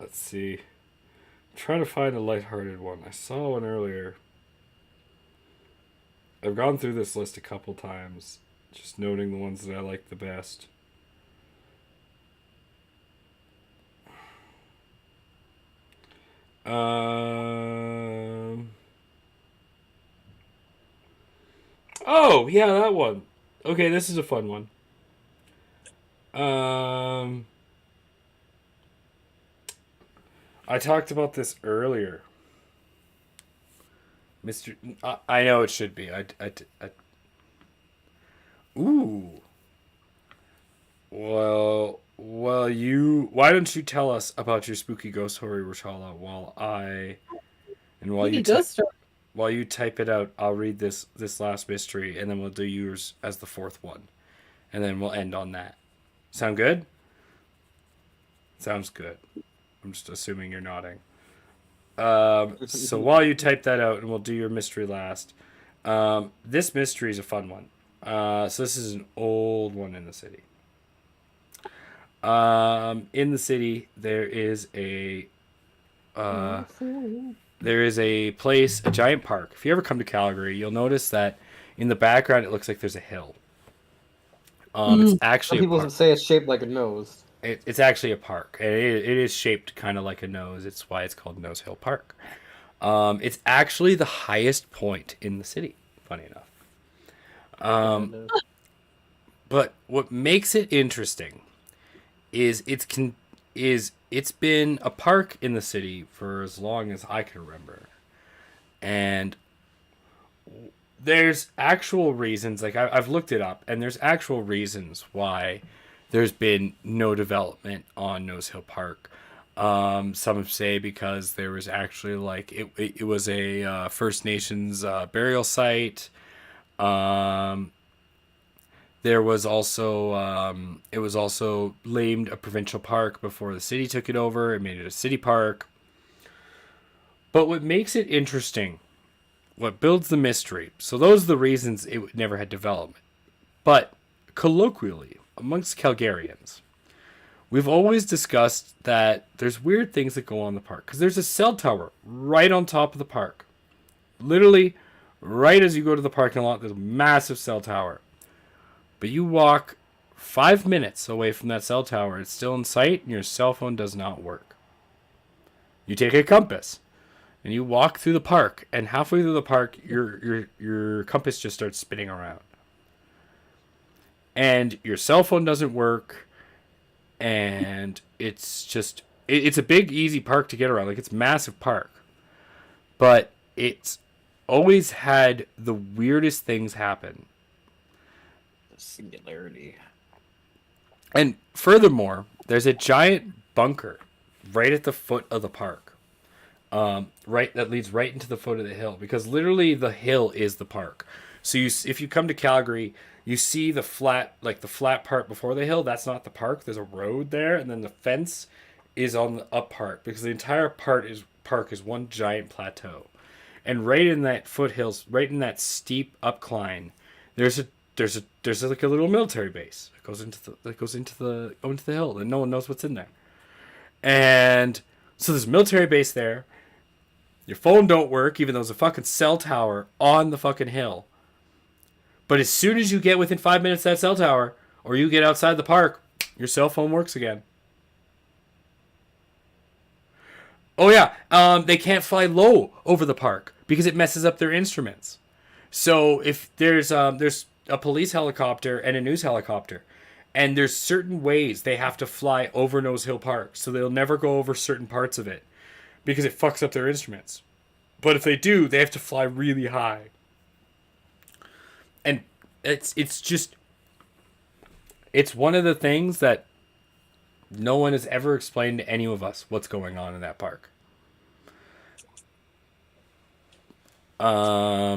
S2: Let's see. I'm trying to find a lighthearted one. I saw one earlier. I've gone through this list a couple times, just noting the ones that I like the best. Oh, yeah, that one. Okay, this is a fun one. I talked about this earlier. Mr. I know it should be. Ooh. Well, you. Why don't you tell us about your spooky ghost story, Rashala, while
S1: Maybe
S2: you
S1: ghost story.
S2: while you type it out, I'll read this last mystery, and then we'll do yours as the fourth one, and then we'll end on that. Sound good? Sounds good. I'm just assuming you're nodding. So while you type that out, and we'll do your mystery last. This mystery is a fun one. So this is an old one in the city. In the city, there is a place, a giant park. If you ever come to Calgary, you'll notice that in the background it looks like there's a hill. It's actually
S3: Some people say it's shaped like a nose.
S2: It's actually a park. It is shaped kind of like a nose. It's why it's called Nose Hill Park. It's actually the highest point in the city. Funny enough. But what makes it interesting is it's been a park in the city for as long as I can remember, and there's actual reasons. Like I've looked it up, and there's actual reasons why there's been no development on Nose Hill Park. Some say because there was actually it was a First Nations burial site. There was also it was also named a provincial park before the city took it over and made it a city park. But what makes it interesting, what builds the mystery, so those are the reasons it never had development. But colloquially, amongst Calgarians, we've always discussed that there's weird things that go on in the park. Because there's a cell tower right on top of the park. Literally, right as you go to the parking lot, there's a massive cell tower. But you walk 5 minutes away from that cell tower, it's still in sight, and your cell phone does not work. You take a compass, and you walk through the park, and halfway through the park, your compass just starts spinning around. And your cell phone doesn't work, and it's a big, easy park to get around. Like, it's a massive park. But it's always had the weirdest things happen.
S3: Singularity.
S2: And furthermore, there's a giant bunker right at the foot of the park. Right, that leads right into the foot of the hill, because literally the hill is the park. So if you come to Calgary, you see the flat part before the hill. That's not the park. There's a road there, and then the fence is on the up part, because the entire park is one giant plateau. And right in that foothills, right in that steep upcline, there's there's like a little military base that goes into the hill, and no one knows what's in there. And so there's a military base there. Your phone don't work, even though there's a fucking cell tower on the fucking hill. But as soon as you get within 5 minutes of that cell tower, or you get outside the park, your cell phone works again. Oh yeah, they can't fly low over the park because it messes up their instruments. So if there's a police helicopter and a news helicopter, and there's certain ways they have to fly over Nose Hill Park, so they'll never go over certain parts of it because it fucks up their instruments. But if they do, they have to fly really high. And it's one of the things that no one has ever explained to any of us what's going on in that park.
S1: I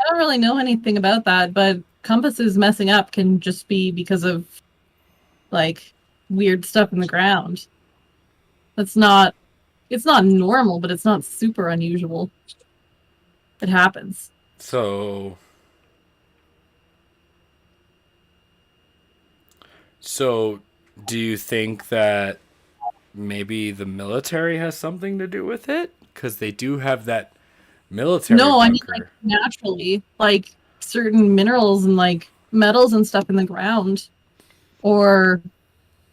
S1: don't really know anything about that, but compasses messing up can just be because of like weird stuff in the ground. It's not normal, but it's not super unusual. It happens.
S2: So do you think that maybe the military has something to do with it? Because they do have that military
S1: No, I mean
S2: bunker.
S1: like naturally, like certain minerals and like metals and stuff in the ground, or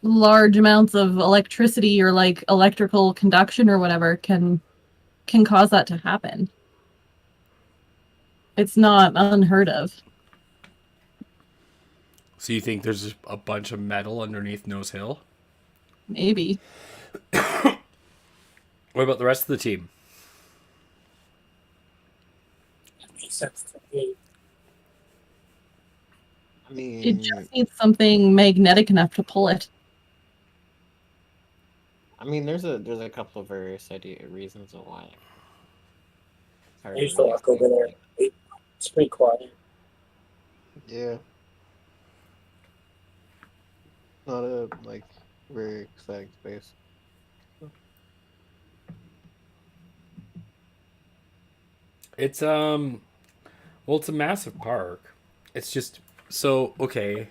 S1: large amounts of electricity or like electrical conduction or whatever can cause that to happen. It's not unheard of.
S2: So you think there's a bunch of metal underneath Nose Hill?
S1: Maybe.
S2: What about the rest of the team?
S4: Makes sense to me.
S3: I mean,
S1: It just needs something magnetic enough to pull it.
S3: I mean, there's a couple of various reasons of why. It's hard
S4: I
S3: to
S4: used to
S3: really
S4: walk over
S3: explain.
S4: there. It's pretty quiet.
S3: Yeah. Not a like very exciting space.
S2: It's well, it's a massive park. It's just so okay.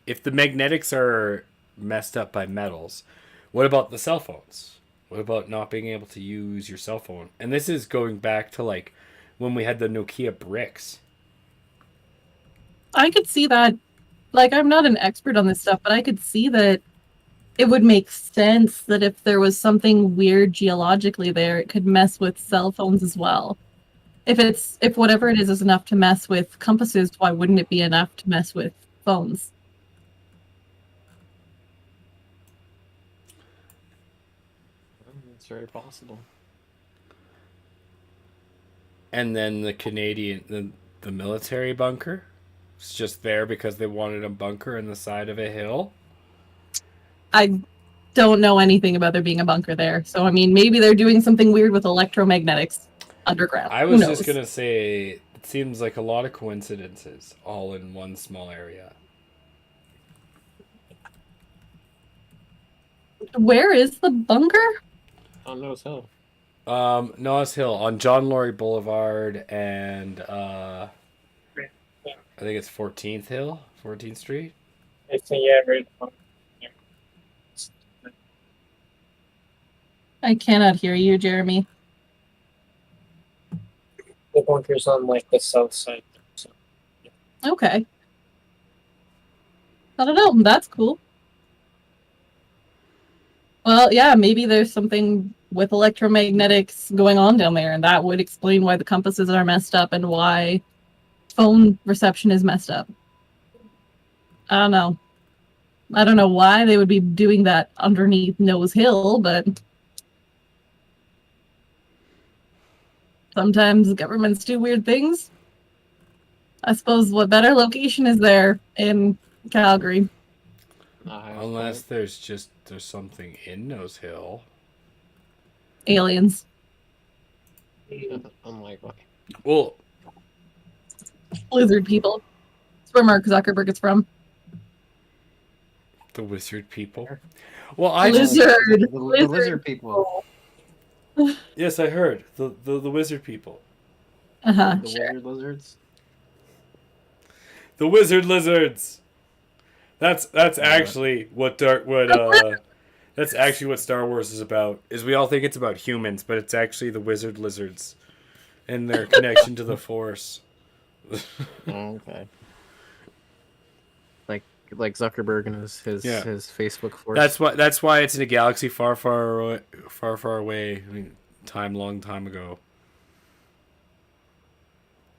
S2: If the magnetics are messed up by metals, what about the cell phones? What about not being able to use your cell phone? And this is going back to like when we had the Nokia bricks.
S1: I could see that. Like, I'm not an expert on this stuff, but I could see that it would make sense that if there was something weird geologically there, it could mess with cell phones as well. If whatever it is enough to mess with compasses, why wouldn't it be enough to mess with phones?
S3: It's very possible.
S2: And then the military bunker. It's just there because they wanted a bunker in the side of a hill.
S1: I don't know anything about there being a bunker there. So, I mean, maybe they're doing something weird with electromagnetics underground.
S2: I
S1: Who
S2: was
S1: knows?
S2: just gonna say it seems like a lot of coincidences all in one small area.
S1: Where is the bunker?
S3: On Nose Hill.
S2: Noah's Hill on John Laurie Boulevard and I think it's 14th Hill, 14th Street.
S4: I think, yeah, right.
S1: I cannot hear you, Jeremy.
S4: The bunker's on like the south side. So.
S1: Okay. I don't know. That's cool. Well, yeah, maybe there's something with electromagnetics going on down there, and that would explain why the compasses are messed up and why phone reception is messed up. I don't know. I don't know why they would be doing that underneath Nose Hill, but sometimes governments do weird things. I suppose what better location is there in Calgary?
S2: Unless there's something in Nose Hill.
S1: Aliens.
S3: Unlikely.
S2: Well,
S1: Lizard people. It's where Mark Zuckerberg is from.
S2: the wizard people. Well, I
S1: Lizard.
S2: just
S3: The lizard people.
S2: yes, I heard the wizard people.
S1: Uh-huh.
S3: The
S1: Sure.
S3: wizard lizards.
S2: The wizard lizards. That's actually what that's actually what Star Wars is about. Is we all think it's about humans, but it's actually the wizard lizards and their connection to the Force.
S3: Okay. Like Zuckerberg and his
S2: Yeah.
S3: his Facebook force.
S2: That's why it's in a galaxy far away. I mean, long time ago.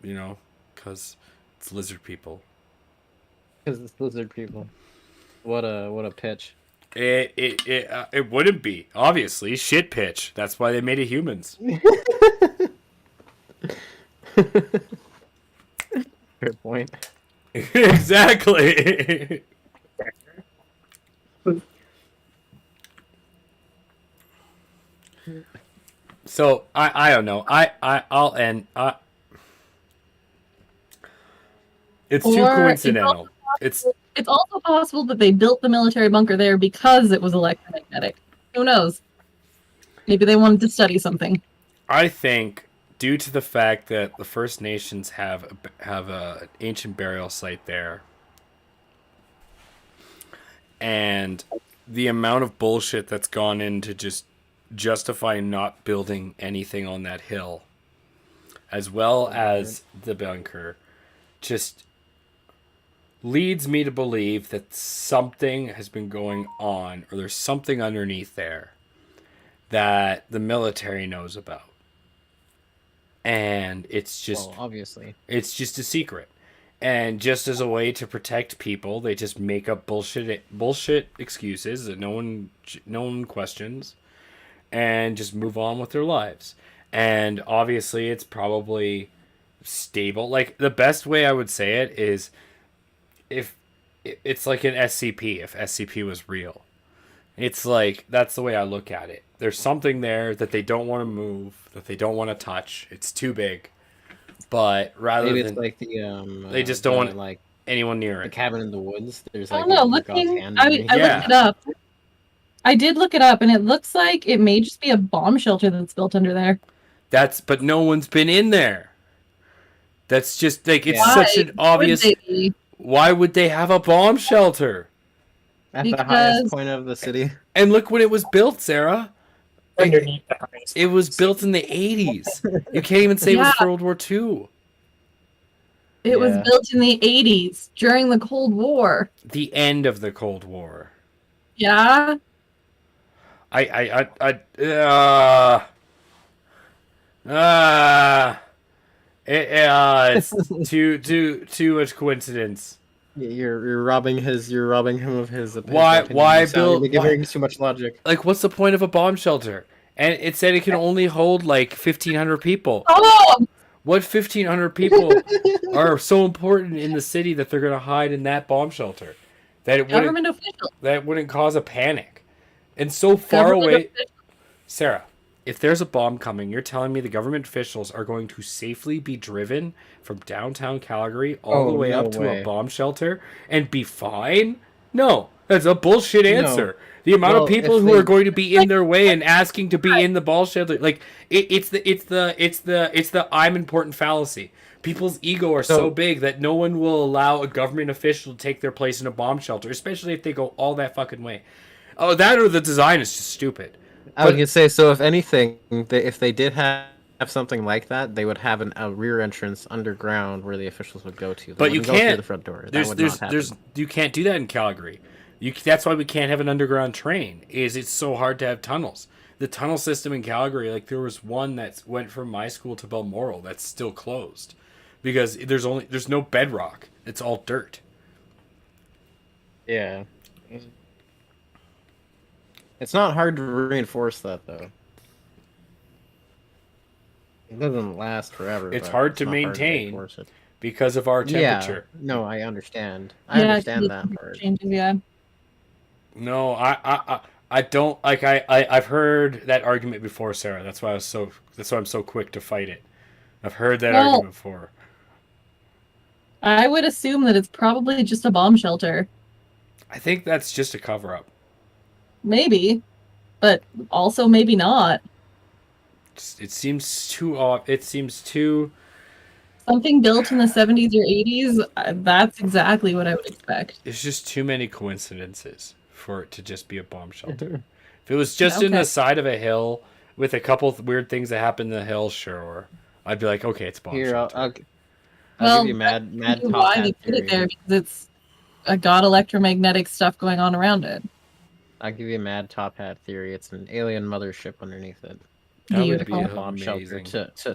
S2: You know, because it's lizard people.
S3: Because it's lizard people. What a pitch.
S2: It wouldn't be, obviously. Shit pitch. That's why they made it humans.
S3: Fair point.
S2: Exactly. So I don't know. I'll end. It's too
S1: Or
S2: coincidental. It's
S1: also possible that they built the military bunker there because it was electromagnetic. Who knows? Maybe they wanted to study something.
S2: I think due to the fact that the First Nations have a ancient burial site there, and the amount of bullshit that's gone into just justifying not building anything on that hill, as well as the bunker, just leads me to believe that something has been going on, or there's something underneath there that the military knows about. And it's just
S3: obviously.
S2: It's just a secret. And just as a way to protect people, they just make up bullshit excuses that no one questions, and just move on with their lives. And obviously it's probably stable. Like, the best way I would say it is, if it's like an SCP, if SCP was real. It's like, that's the way I look at it. There's something there that they don't want to move, that they don't want to touch. It's too big. But
S3: maybe it's like the
S2: they just don't want like anyone near
S3: the
S2: it.
S3: cabin in the woods. There's
S1: I
S3: like
S1: don't know. I looked it up. I did look it up, and it looks like it may just be a bomb shelter that's built under there.
S2: But no one's been in there. That's just like, it's such an obvious. Why would they have a bomb shelter
S3: at the highest point of the city?
S2: And look when it was built, Sarah.
S4: Underneath the highest.
S2: It was built in the 80s. You can't even say it was for World War II.
S1: It was built in the 80s during the Cold War.
S2: The end of the Cold War.
S1: Yeah.
S2: It's too much coincidence.
S3: You're robbing him of his opinion.
S2: Why build?
S3: You're giving too much logic.
S2: Like, what's the point of a bomb shelter? And it said it can only hold like 1,500 people.
S1: Oh!
S2: What 1,500 people are so important in the city that they're gonna hide in that bomb shelter? That it wouldn't cause a panic. And so far away, Sarah. If there's a bomb coming, you're telling me the government officials are going to safely be driven from downtown Calgary all the way up to a bomb shelter and be fine? No, that's a bullshit answer. No. The amount of people who are going to be in their way and asking to be in the bomb shelter, like it's the I'm important fallacy. People's ego are so big that no one will allow a government official to take their place in a bomb shelter, especially if they go all that fucking way. Oh, that or the design is just stupid.
S3: I was gonna say, so if anything, if they did have something like that, they would have a rear entrance underground where the officials would go to.
S2: But you can't
S3: go through the front door.
S2: You can't do that in Calgary. That's why we can't have an underground train. It's so hard to have tunnels. The tunnel system in Calgary, like there was one that went from my school to Balmoral that's still closed because there's no bedrock. It's all dirt.
S3: Yeah. It's not hard to reinforce that, though. It doesn't last forever.
S2: It's hard to maintain because of our temperature.
S3: Yeah. No, I understand. I understand that part.
S1: Changes, yeah.
S2: No, I don't like. I've heard that argument before, Sarah. That's why I'm so quick to fight it. I've heard that argument before.
S1: I would assume that it's probably just a bomb shelter.
S2: I think that's just a cover-up.
S1: Maybe, but also maybe not.
S2: It seems too off. It seems too
S1: something built in the 70s or 80s, that's exactly what I would expect.
S2: There's just too many coincidences for it to just be a bomb shelter. If it was just in
S1: Okay.
S2: the side of a hill with a couple weird things that happen in the hill, sure, I'd be like, okay, it's a bomb
S3: Here,
S2: shelter.
S3: I'll
S1: Well,
S3: give you mad
S1: that's
S3: top
S1: why they
S3: hat
S1: put it
S3: theory.
S1: there, because it's got electromagnetic stuff going on around it.
S3: I'll give you a mad top hat theory. It's an alien mothership underneath it.
S2: That would
S3: They
S2: be
S3: put
S1: Beautiful.
S3: the bomb shelter
S2: amazing.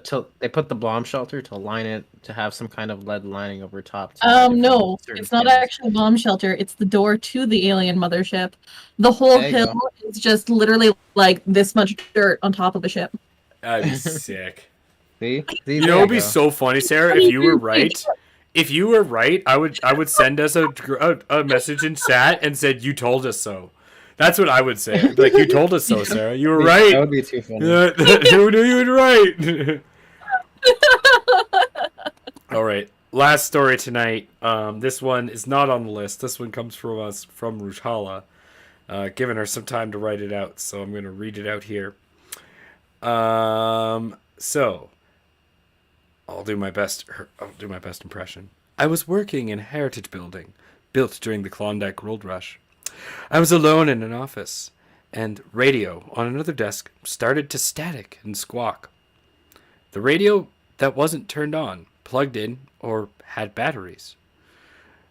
S3: to they put the bomb shelter to line it to have some kind of lead lining over top. To hide it from
S1: No,
S3: certain
S1: it's not
S3: things.
S1: actually a bomb shelter. It's the door to the alien mothership. The whole
S3: There you
S1: hill
S3: go.
S1: is just literally like this much dirt on top of a ship.
S2: That'd be sick.
S3: See,
S2: You
S3: there
S2: know, it'd be
S3: go.
S2: so funny, Sarah, if you were right. If you were right, I would send us a message in chat and said you told us so. That's what I would say. I'd be like, you told us so, Sarah. You were
S3: That
S2: right.
S3: would be too funny.
S2: You knew you were right. All right. Last story tonight. This one is not on the list. This one comes from us from Rujhala. Giving her some time to write it out, so I'm going to read it out here. So I'll do my best impression. I was working in a heritage building built during the Klondike Gold Rush. I was alone in an office, and radio on another desk started to static and squawk. The radio that wasn't turned on, plugged in, or had batteries.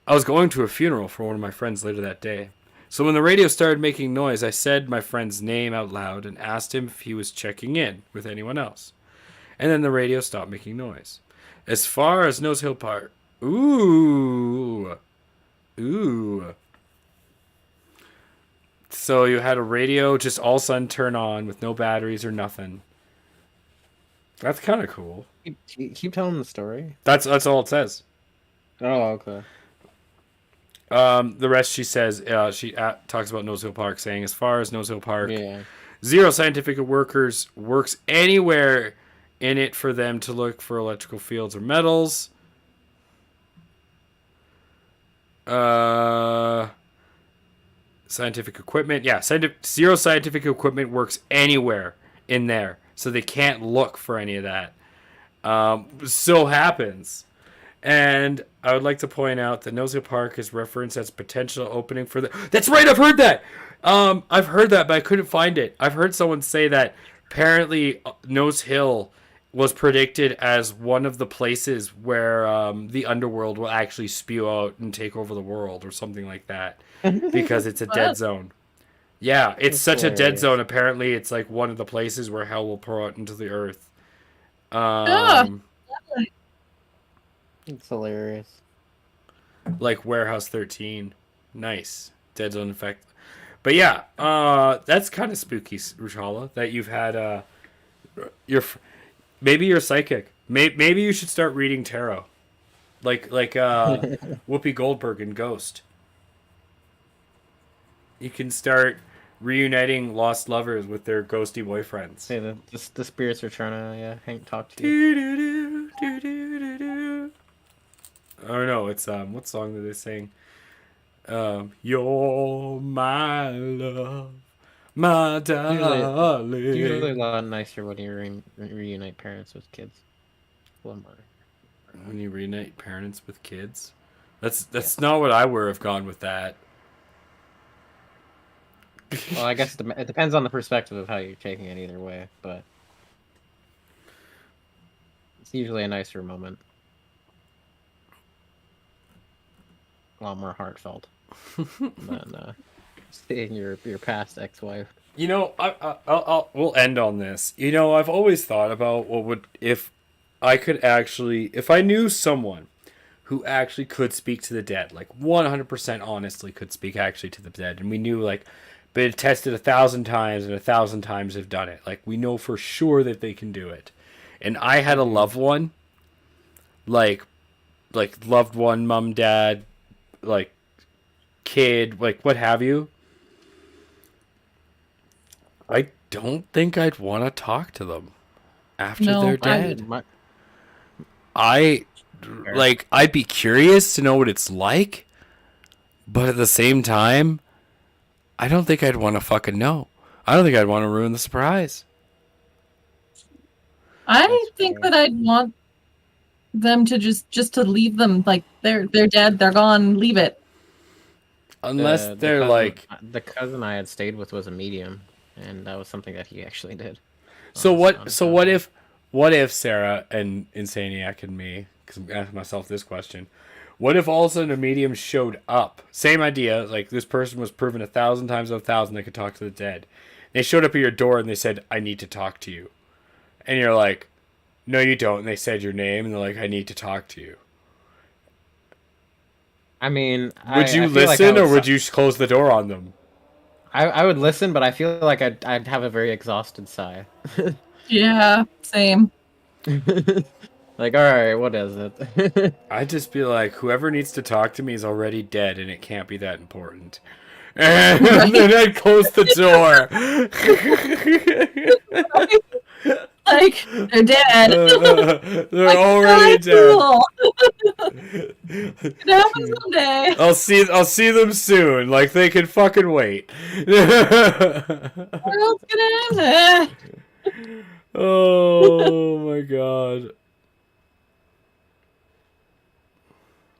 S2: I was going to a funeral for one of my friends later that day. So when the radio started making noise, I said my friend's name out loud and asked him if he was checking in with anyone else. And then the radio stopped making noise. As far as Nose Hill Park... Ooh. So you had a radio just all of a sudden turn on with no batteries or nothing. That's kind of cool.
S3: Keep telling the story.
S2: That's all it says.
S3: Oh, okay.
S2: The rest she says, she talks about Nose Hill Park, saying, as far as Nose Hill Park,
S3: Yeah.
S2: zero scientific workers works anywhere in it for them to look for electrical fields or metals. Scientific equipment. Yeah, zero scientific equipment works anywhere in there, so they can't look for any of that. So happens. And I would like to point out that Nose Hill Park is referenced as potential opening for the... That's right, I've heard that! I've heard that, but I couldn't find it. I've heard someone say that apparently Nose Hill was predicted as one of the places where the underworld will actually spew out and take over the world or something like that. Because it's a dead zone. Yeah, it's such a dead zone. Apparently, it's like one of the places where hell will pour out into the earth.
S3: It's hilarious.
S2: Like Warehouse 13. Nice. Dead zone effect. But yeah, that's kind of spooky, Rujhala, that you've had maybe you're psychic. Maybe you should start reading tarot. Like Whoopi Goldberg in Ghost. You can start reuniting lost lovers with their ghosty boyfriends.
S3: Say the spirits are trying to talk to you.
S2: Oh no, it's what song did they sing? You're my love, my darling.
S3: Usually a lot nicer when you reunite parents with kids. A lot more.
S2: When you reunite parents with kids, that's not what I would have gone with that.
S3: Well, I guess it depends on the perspective of how you're taking it either way, but it's usually a nicer moment. A lot more heartfelt than seeing your past ex-wife.
S2: You know, we'll end on this. You know, I've always thought about what would if I knew someone who actually could speak to the dead, like 100% honestly could speak actually to the dead, and we knew like been tested 1,000 times and 1,000 times have done it. Like we know for sure that they can do it. And I had a loved one, like loved one, mom, dad, like kid, like what have you. I don't think I'd want to talk to them after they're dead. I'd be curious to know what it's like, but at the same time, I don't think I'd want to fucking know. I don't think I'd want to ruin the surprise.
S1: I think that I'd want them to just to leave them, like they're dead, they're gone, leave it.
S2: Unless
S3: The
S2: they're
S3: cousin,
S2: like.
S3: the cousin I had stayed with was a medium, and that was something that he actually did.
S2: So what?
S3: On his
S2: So what
S3: downtime.
S2: if? What if Sarah and Insaniac and me? Because I'm asking myself this question. What if all of a sudden a medium showed up? Same idea. Like this person was proven 1,000 times out of 1,000 they could talk to the dead. They showed up at your door and they said, "I need to talk to you," and you're like, "No, you don't." And they said your name and they're like, "I need to talk to you."
S3: I mean,
S2: Would you
S3: I feel like I
S2: listen
S3: would
S2: or would you close the door on them?
S3: I would listen, but I feel like I'd have a very exhausted sigh.
S1: Yeah, same.
S3: Like, all right, what is it?
S2: I'd just be like, whoever needs to talk to me is already dead and it can't be that important. And then I'd close the door.
S1: Like they're dead.
S2: They're
S1: Like,
S2: already dead.
S1: cool. It happens someday.
S2: I'll see them soon. Like they can fucking wait.
S1: World's gonna end.
S2: Oh my god.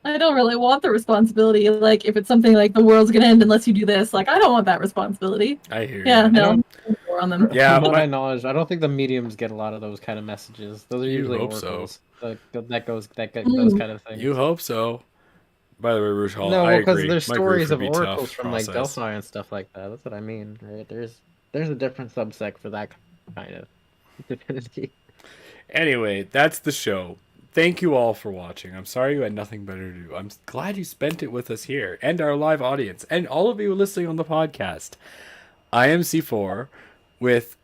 S1: I don't really want the responsibility. Like, if it's something like the world's gonna end unless you do this, like, I don't want that responsibility.
S2: I hear
S1: Yeah,
S2: you.
S1: no, more on them.
S2: Yeah,
S3: From what
S2: my-
S3: I knowledge, I don't think the mediums get a lot of those kind of messages. Those are
S2: You
S3: usually
S2: hope so.
S3: oracles. Those kind of things.
S2: You hope so. By the way, Rouge Hall,
S3: No,
S2: I
S3: because
S2: agree.
S3: there's
S2: My
S3: stories
S2: grief would
S3: of
S2: be
S3: oracles
S2: tough
S3: from like
S2: process.
S3: Delphi and stuff like that. That's what I mean, right? There's a different subsect for that kind of divinity.
S2: Anyway, that's the show. Thank you all for watching. I'm sorry you had nothing better to do. I'm glad you spent it with us here and our live audience and all of you listening on the podcast. I am C4 with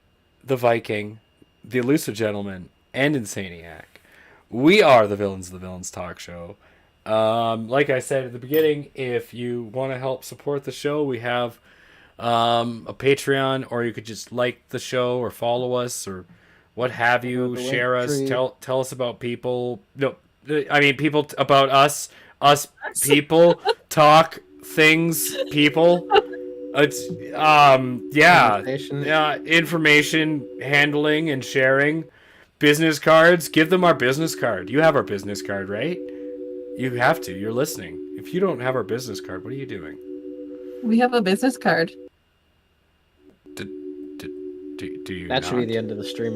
S2: the Viking, the Elusive Gentleman, and Insaniac. We are the Villains of the Villains Talk Show. Like I said at the beginning, if you want to help support the show, we have a Patreon, or you could just like the show or follow us or what have you.
S3: The
S2: Share us.
S3: Linktree.
S2: Tell us about people. No, I mean people about us. Us people talk things. People. It's yeah,
S3: Conversation.
S2: yeah. Information handling and sharing. Business cards. Give them our business card. You have our business card, right? You have to. You're listening. If you don't have our business card, what are you doing?
S1: We have a business card.
S2: Do you
S3: That should be
S2: not?
S3: the end of the stream.